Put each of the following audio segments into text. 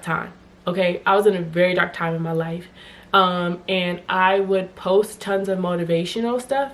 time. Okay, I was in a very dark time in my life, and I would post tons of motivational stuff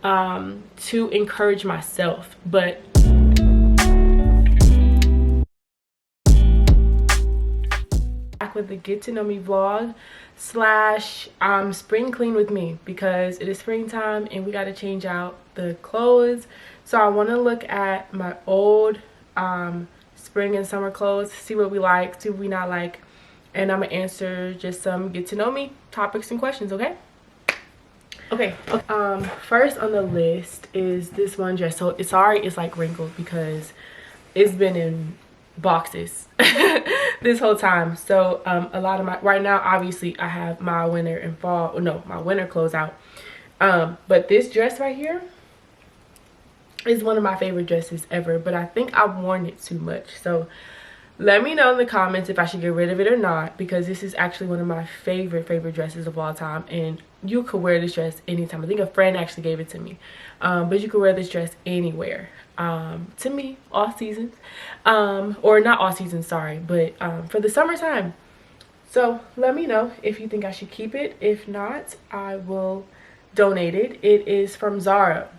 to encourage myself. But back with the get to know me vlog slash spring clean with me, because it is springtime and we got to change out the clothes. So I want to look at my old spring and summer clothes, see what we like, see what we not like, and I'm gonna answer just some get to know me topics and questions. Okay, first on the list is this one dress. So it's like wrinkled because it's been in boxes this whole time. So a lot of my, right now obviously I have my winter and fall, no, my winter clothes out, but this dress right here is one of my favorite dresses ever, but I think I've worn it too much. So let me know in the comments if I should get rid of it or not, because this is actually one of my favorite dresses of all time, and you could wear this dress anytime. I think a friend actually gave it to me, but you could wear this dress anywhere. To me, all seasons, or not all seasons, sorry, but for the summertime. So let me know if you think I should keep it. If not, I will donate it. It is from Zara.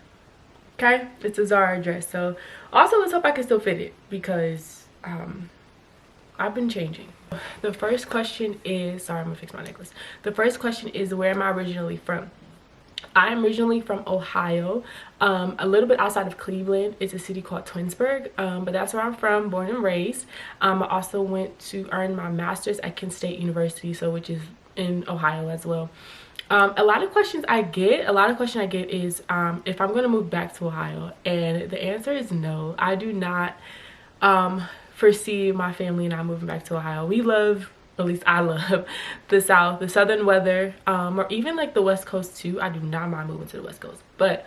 Okay, it's a Zara dress. So also, let's hope I can still fit it, because I've been changing. The first question is, sorry, I'm gonna fix my necklace. The first question is, where am I originally from? I am originally from Ohio, a little bit outside of Cleveland. It's a city called Twinsburg, but that's where I'm from, born and raised. I also went to earn my master's at Kent State University, so which is in Ohio as well. A lot of questions I get is if I'm gonna move back to Ohio, and the answer is no. I do not foresee my family and I moving back to Ohio. We love, at least I love, the South, the Southern weather, or even like the West Coast too. I do not mind moving to the West Coast, but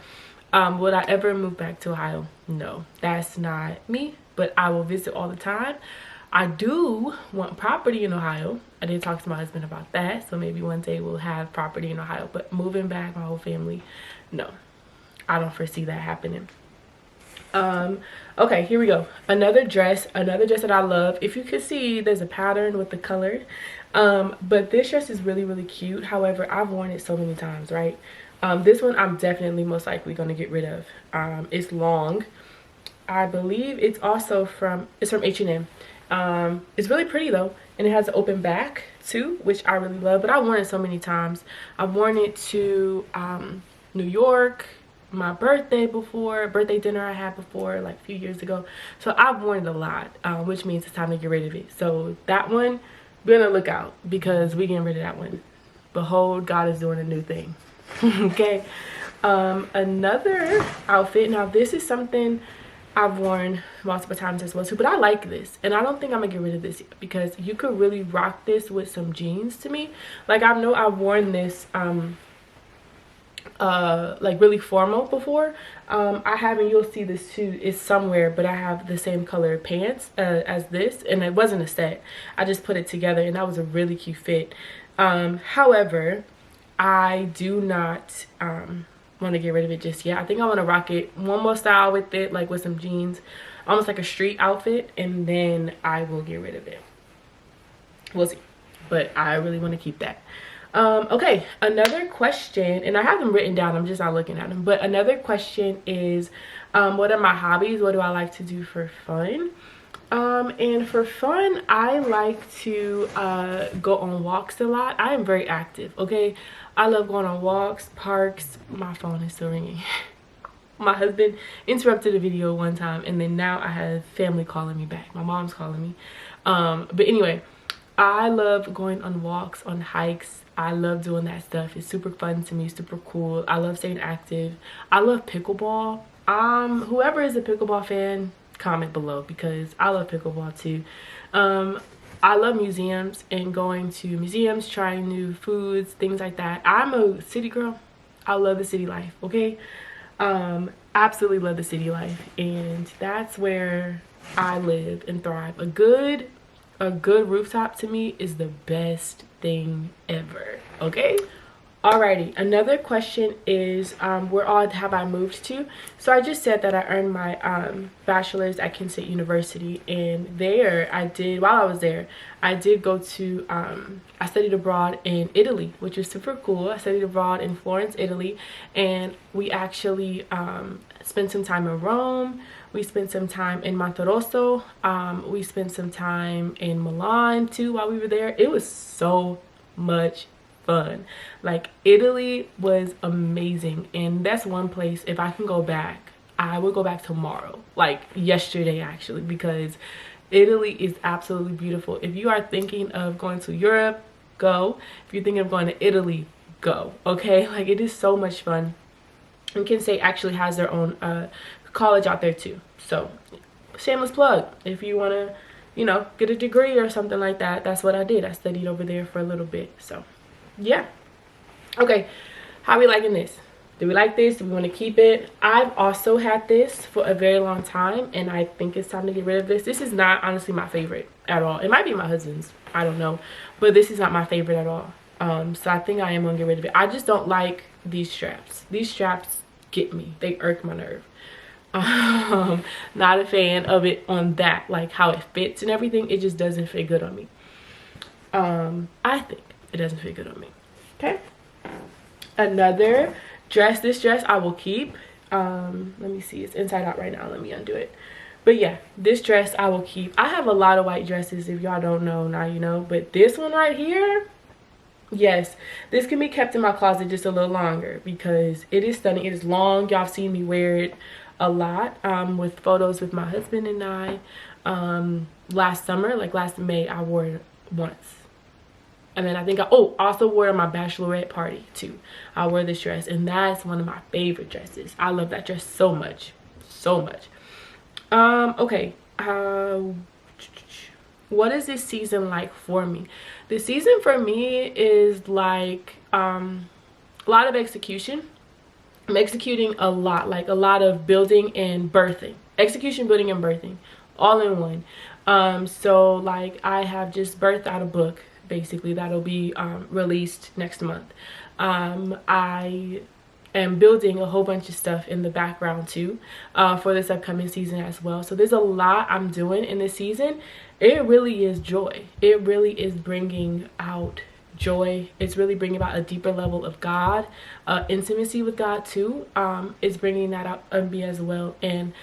would I ever move back to Ohio? No, that's not me, but I will visit all the time. I do want property in Ohio. I did talk to my husband about that, so maybe one day we'll have property in Ohio, but moving back, my whole family, no, I don't foresee that happening. Okay, here we go. Another dress that I love. If you can see, there's a pattern with the color, but this dress is really cute. However, I've worn it so many times, right? This one I'm definitely most likely going to get rid of. It's long. I believe it's from H&M. It's really pretty though, and it has an open back too, which I really love, but I've worn it so many times. I've worn it to New York, my birthday dinner I had before, like a few years ago. So I've worn it a lot, which means it's time to get rid of it. So that one, be on the lookout, because we getting rid of that one. Behold, God is doing a new thing. Okay, another outfit. Now this is something I've worn multiple times as well too, but I like this, and I don't think I'm gonna get rid of this yet, because you could really rock this with some jeans to me. Like, I know I've worn this like really formal before. I haven't, you'll see this too, it's somewhere, but I have the same color pants as this, and it wasn't a set. I just put it together, and that was a really cute fit. However, I do not want to get rid of it just yet. I think I want to rock it one more style with it, like with some jeans, almost like a street outfit, and then I will get rid of it. We'll see, but I really want to keep that. Okay, another question, and I have them written down, I'm just not looking at them, but another question is, what are my hobbies? What do I like to do for fun? And for fun, I like to go on walks a lot. I am very active, okay? I love going on walks, parks. My phone is still ringing. My husband interrupted the video one time, and then now I have family calling me back. My mom's calling me. But anyway, I love going on walks, on hikes. I love doing that stuff. It's super fun to me, super cool. I love staying active. I love pickleball. Whoever is a pickleball fan, comment below, because I love pickleball too. I love museums and going to museums, trying new foods, things like that. I'm a city girl. I love the city life, okay? Absolutely love the city life, and that's where I live and thrive. A good rooftop to me is the best thing ever, okay? Alrighty, another question is where all have I moved to? So I just said that I earned my bachelor's at Kent State University, and there I did, while I was there, I did go to I studied abroad in Italy, which is super cool. I studied abroad in Florence, Italy, and we actually spent some time in Rome. We spent some time in Monterosso. We spent some time in Milan too while we were there. It was so much fun. Like, Italy was amazing, and that's one place, if I can go back, I would go back tomorrow, like yesterday actually, because Italy is absolutely beautiful. If you are thinking of going to Europe, go. If you're thinking of going to Italy, go. Okay, like, it is so much fun. And Kent State actually has their own college out there too, so shameless plug. If you want to, you know, get a degree or something like that, that's what I did. I studied over there for a little bit. So yeah. Okay, how are we liking this? Do we like this? Do we want to keep it? I've also had this for a very long time, and I think it's time to get rid of this. This is not honestly my favorite at all. It might be my husband's, I don't know, but this is not my favorite at all. So I think I am gonna get rid of it. I just don't like these straps. These straps get me. They irk my nerve. Not a fan of it on that, like how it fits and everything. It just doesn't fit good on me. I think it doesn't fit good on me. Okay, another dress. This dress I will keep. Let me see, it's inside out right now. Let me undo it. But yeah, this dress I will keep. I have a lot of white dresses. If y'all don't know, now you know. But this one right here, yes, this can be kept in my closet just a little longer because it is stunning. It is long. Y'all have seen me wear it a lot with photos with my husband and I. Last summer, like last May, I wore it once. And then I think I also wore it on my bachelorette party too. I wore this dress, and that's one of my favorite dresses. I love that dress so much, so much. Okay, what is this season like for me? The season for me is like a lot of execution. I'm executing a lot, like a lot of building and birthing. Execution, building, and birthing all in one. So like I have just birthed out a book, basically, that'll be released next month. I am building a whole bunch of stuff in the background too for this upcoming season as well. So there's a lot I'm doing in this season. It really is joy. It really is bringing out joy. It's really bringing about a deeper level of God, intimacy with God too. It's bringing that out of me as well. And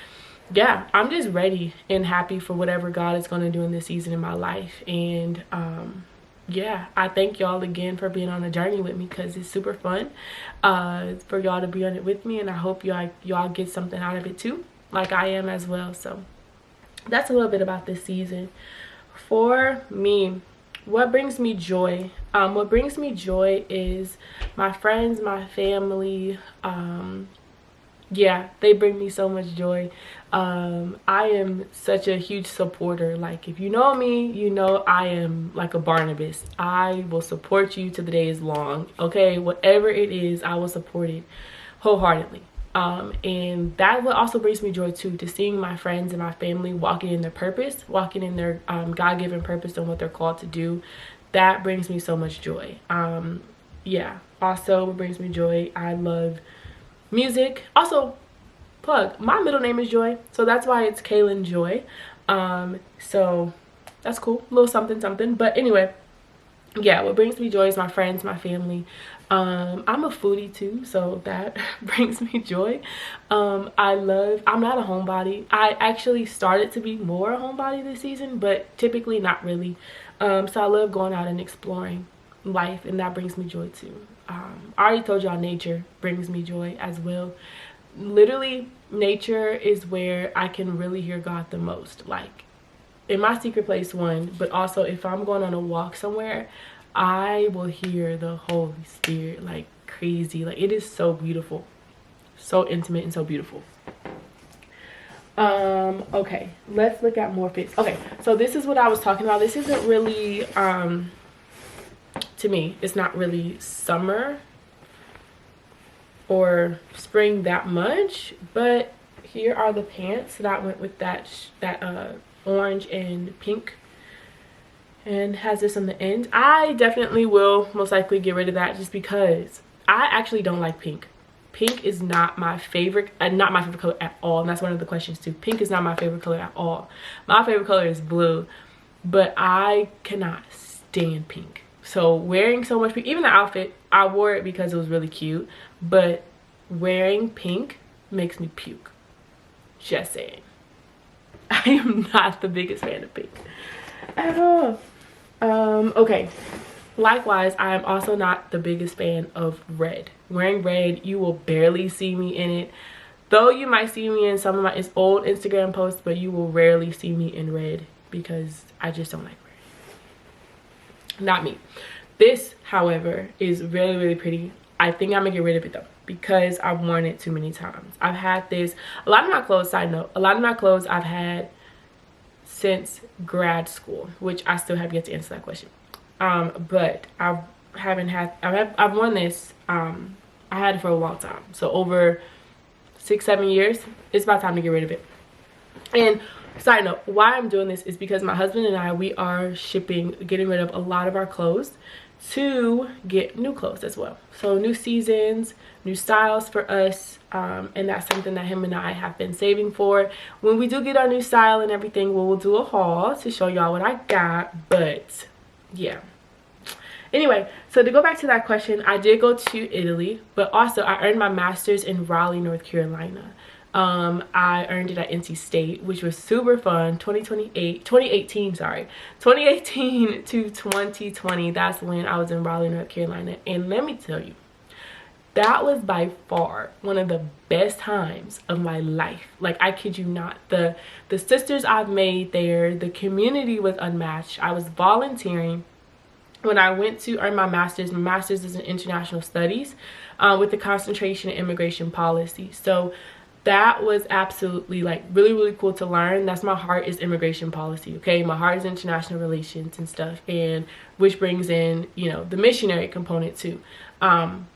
yeah, I'm just ready and happy for whatever God is going to do in this season in my life. And yeah, I thank y'all again for being on a journey with me, because it's super fun for y'all to be on it with me, and I hope y'all get something out of it too, like I am as well. So that's a little bit about this season. For me, what brings me joy? What brings me joy is my friends, my family. Yeah, they bring me so much joy. I am such a huge supporter. Like, if you know me, you know I am like a Barnabas. I will support you till the day is long. Okay, whatever it is, I will support it wholeheartedly. And that what also brings me joy too, to seeing my friends and my family walking in their purpose, walking in their God-given purpose and what they're called to do. That brings me so much joy. Yeah, also what brings me joy, I love music. Also, plug, my middle name is Joy, so that's why it's Kaylin Joy. So that's cool, a little something something. But anyway, yeah, what brings me joy is my friends, my family. I'm a foodie too, so that brings me joy. I'm not a homebody. I actually started to be more a homebody this season, but typically not really. So I love going out and exploring life, and that brings me joy too. I already told y'all nature brings me joy as well. Literally, nature is where I can really hear God the most. Like, in my secret place, one, but also if I'm going on a walk somewhere, I will hear the Holy Spirit like crazy. Like, it is so beautiful, so intimate and so beautiful. Okay, let's look at more fits. Okay, so this is what I was talking about. This isn't really to me, it's not really summer or spring that much, but here are the pants that went with that orange and pink, and has this on the end. I definitely will most likely get rid of that just because I actually don't like pink. Pink is not my favorite, not my favorite color at all. And that's one of the questions too. Pink is not my favorite color at all. My favorite color is blue, but I cannot stand pink. So wearing so much pink, even the outfit, I wore it because it was really cute, but wearing pink makes me puke. Just saying. I am not the biggest fan of pink at all. Okay. Likewise, I am also not the biggest fan of red. Wearing red, you will barely see me in it. Though you might see me in some of my old Instagram posts, but you will rarely see me in red because I just don't like red. Not me. This, however, is really, really pretty. I think I'm gonna get rid of it though because I've worn it too many times. I've had this, a lot of my clothes, side note, a lot of my clothes I've had since grad school, which I still have yet to answer that question. But I've worn this, I had it for a long time. So over 6-7 years, it's about time to get rid of it. And side note, why I'm doing this is because my husband and I, we are getting rid of a lot of our clothes to get new clothes as well. So new seasons, new styles for us, and that's something that him and I have been saving for. When we do get our new style and everything, we'll do a haul to show y'all what I got. But yeah, anyway, so to go back to that question, I did go to Italy, but also I earned my master's in Raleigh, North Carolina. I earned it at NC State, which was super fun. 2018 to 2020, that's when I was in Raleigh, North Carolina. And let me tell you, that was by far one of the best times of my life. Like, I kid you not. The sisters I've made there, the community was unmatched. I was volunteering when I went to earn my master's. My master's is in international studies, with the concentration in immigration policy. So that was absolutely like really, really cool to learn. That's my heart, is immigration policy. Okay, my heart is international relations and stuff, and which brings in, you know, the missionary component too.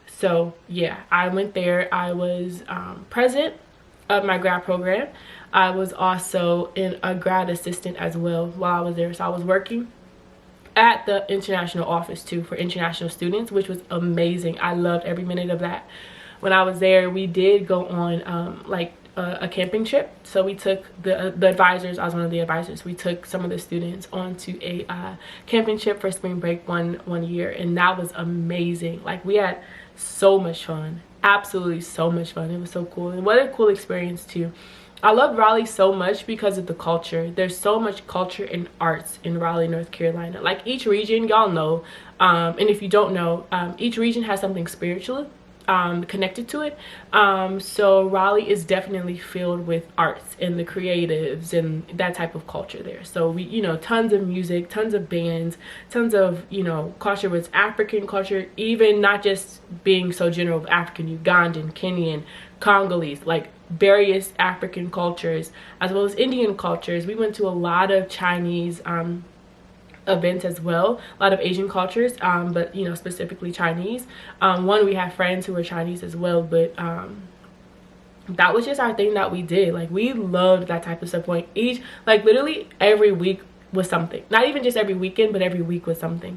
So yeah, I went there. I was president of my grad program. I was also a grad assistant as well while I was there. So I was working at the international office too for international students, which was amazing. I loved every minute of that. When I was there, we did go on like a camping trip. So we took the advisors, I was one of the advisors, we took some of the students onto a camping trip for spring break one year, and that was amazing. Like, we had so much fun, absolutely so much fun. It was so cool, and what a cool experience too. I love Raleigh so much because of the culture. There's so much culture and arts in Raleigh, North Carolina. Like, each region, y'all know, and if you don't know, each region has something spiritual connected to it. So Raleigh is definitely filled with arts and the creatives and that type of culture there. So we, you know, tons of music, tons of bands, tons of, you know, culture with African culture, even not just being so general of African, Ugandan, Kenyan, Congolese, like various African cultures, as well as Indian cultures. We went to a lot of Chinese events as well, a lot of Asian cultures, but you know, specifically Chinese. We have friends who were Chinese as well, but that was just our thing that we did. Like, we loved that type of stuff. Like, literally every week was something. Not even just every weekend, but every week was something.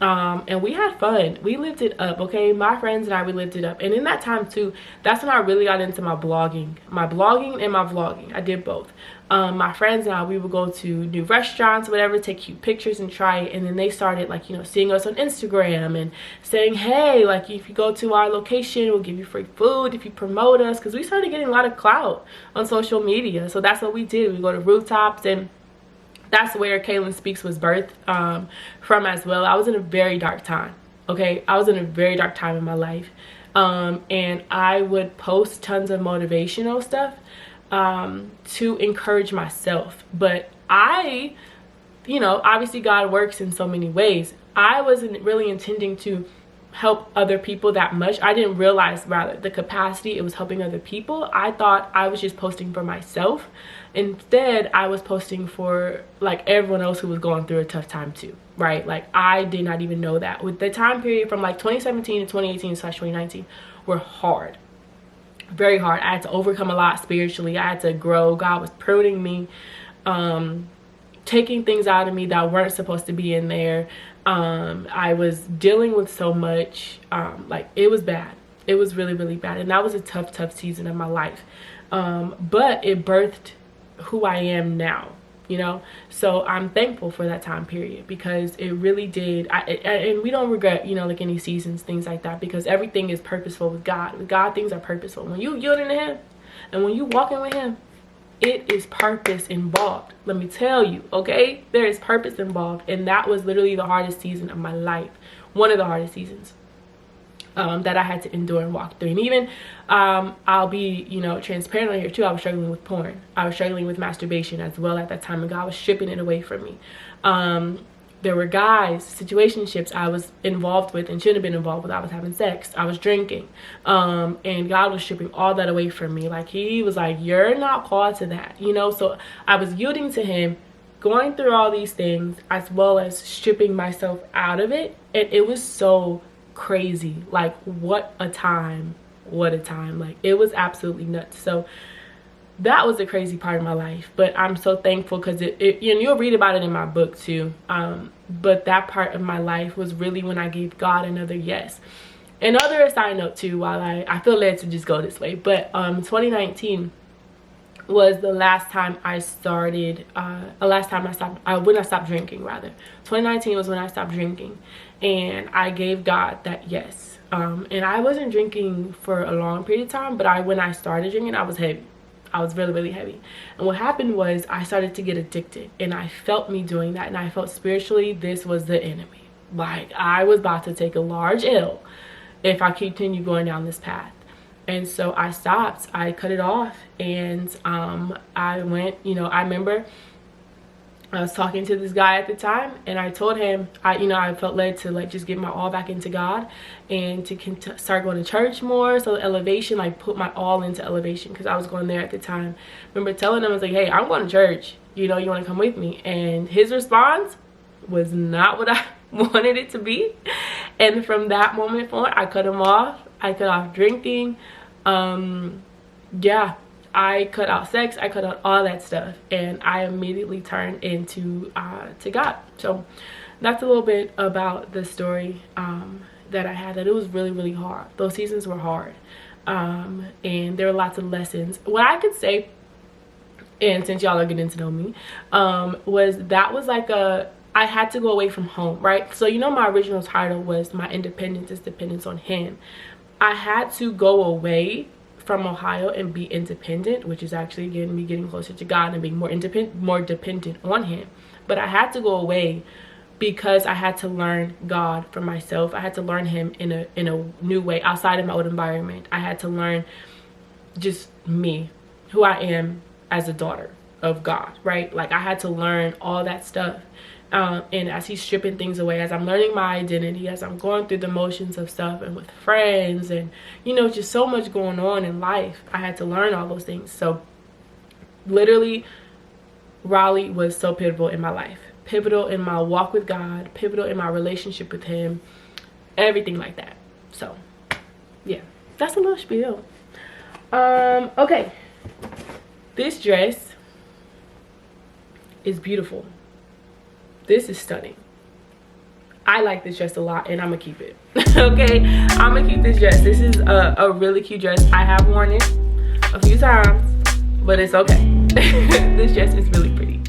And we had fun. We lived it up. Okay, my friends and I, we lived it up. And in that time too, that's when I really got into my blogging and my vlogging. I did both. My friends and I, we would go to new restaurants, whatever, take cute pictures and try it. And then they started, like, you know, seeing us on Instagram and saying, hey, like, if you go to our location, we'll give you free food if you promote us, because we started getting a lot of clout on social media. So that's what we did. We go to rooftops, and that's where Kaylin Speaks was birthed from as well. I was in a very dark time. Okay, I was in a very dark time in my life, and I would post tons of motivational stuff to encourage myself. But I, you know, obviously God works in so many ways. I wasn't really intending to help other people that much. I didn't realize, rather, the capacity it was helping other people. I thought I was just posting for myself. Instead, I was posting for, like, everyone else who was going through a tough time too, right? Like, I did not even know that. With the time period from like 2017 to 2018/2019 were hard, very hard. I had to overcome a lot spiritually. I had to grow. God was pruning me. taking things out of me that weren't supposed to be in there. I was dealing with so much. Like, it was bad. It was really, really bad. And that was a tough season of my life. But it birthed who I am now, you know? So I'm thankful for that time period, because it really did. And we don't regret, you know, like any seasons, things like that, because everything is purposeful with God. With God, things are purposeful. When you yielding to him and when you walking with him, it is purpose involved. Let me tell you, okay? There is purpose involved. And that was literally the hardest season of my life. One of the hardest seasons that I had to endure and walk through. And even I'll be, you know, transparent on here too. I was struggling with porn. I was struggling with masturbation as well at that time, and God was stripping it away from me. There were guys, situationships I was involved with and shouldn't have been involved with. I was having sex, I was drinking, and God was stripping all that away from me. Like, he was like, you're not called to that, you know? So I was yielding to him, going through all these things, as well as stripping myself out of it. And it was so crazy. Like, what a time. Like, it was absolutely nuts. So that was a crazy part of my life, but I'm so thankful, because it you know, you'll read about it in my book too. But that part of my life was really when I gave God another yes. Another side note too, while I feel led to just go this way, but 2019 was the last time I started, when I stopped drinking, rather. 2019 was when I stopped drinking, and I gave God that yes. And I wasn't drinking for a long period of time, but when I started drinking, I was heavy. I was really, really heavy. And what happened was I started to get addicted, and I felt me doing that, and I felt spiritually this was the enemy. Like, I was about to take a large L if I continue going down this path. And so I stopped. I cut it off, and I went, you know, I remember I was talking to this guy at the time, and I told him, I felt led to, like, just get my all back into God, and to start going to church more. So elevation, like, put my all into elevation, because I was going there at the time. Remember telling him, I was like, hey, I'm going to church, you know, you want to come with me? And his response was not what I wanted it to be. And from that moment forward, I cut him off. I cut off drinking. Yeah, I cut out sex, I cut out all that stuff, and I immediately turned into to God. So that's a little bit about the story that I had. That it was really, really hard. Those seasons were hard, and there were lots of lessons. What I could say, and since y'all are getting to know me, was like I had to go away from home, right? So, you know, my original title was My Independence is Dependence on Him. I had to go away from Ohio and be independent, which is actually, again, me getting closer to God and being more independent, more dependent on him. But I had to go away because I had to learn God for myself. I had to learn him in a new way outside of my old environment. I had to learn just me, who I am as a daughter of God, right? Like, I had to learn all that stuff. And as he's stripping things away, as I'm learning my identity, as I'm going through the motions of stuff and with friends and, you know, just so much going on in life, I had to learn all those things. So literally, Raleigh was so pivotal in my life, pivotal in my walk with God, pivotal in my relationship with him, everything like that. So yeah, that's a little spiel. Okay, this dress is beautiful. This is stunning. I like this dress a lot, and I'm gonna keep it. Okay, I'm gonna keep this dress. This is a really cute dress. I have worn it a few times, but it's okay. This dress is really pretty.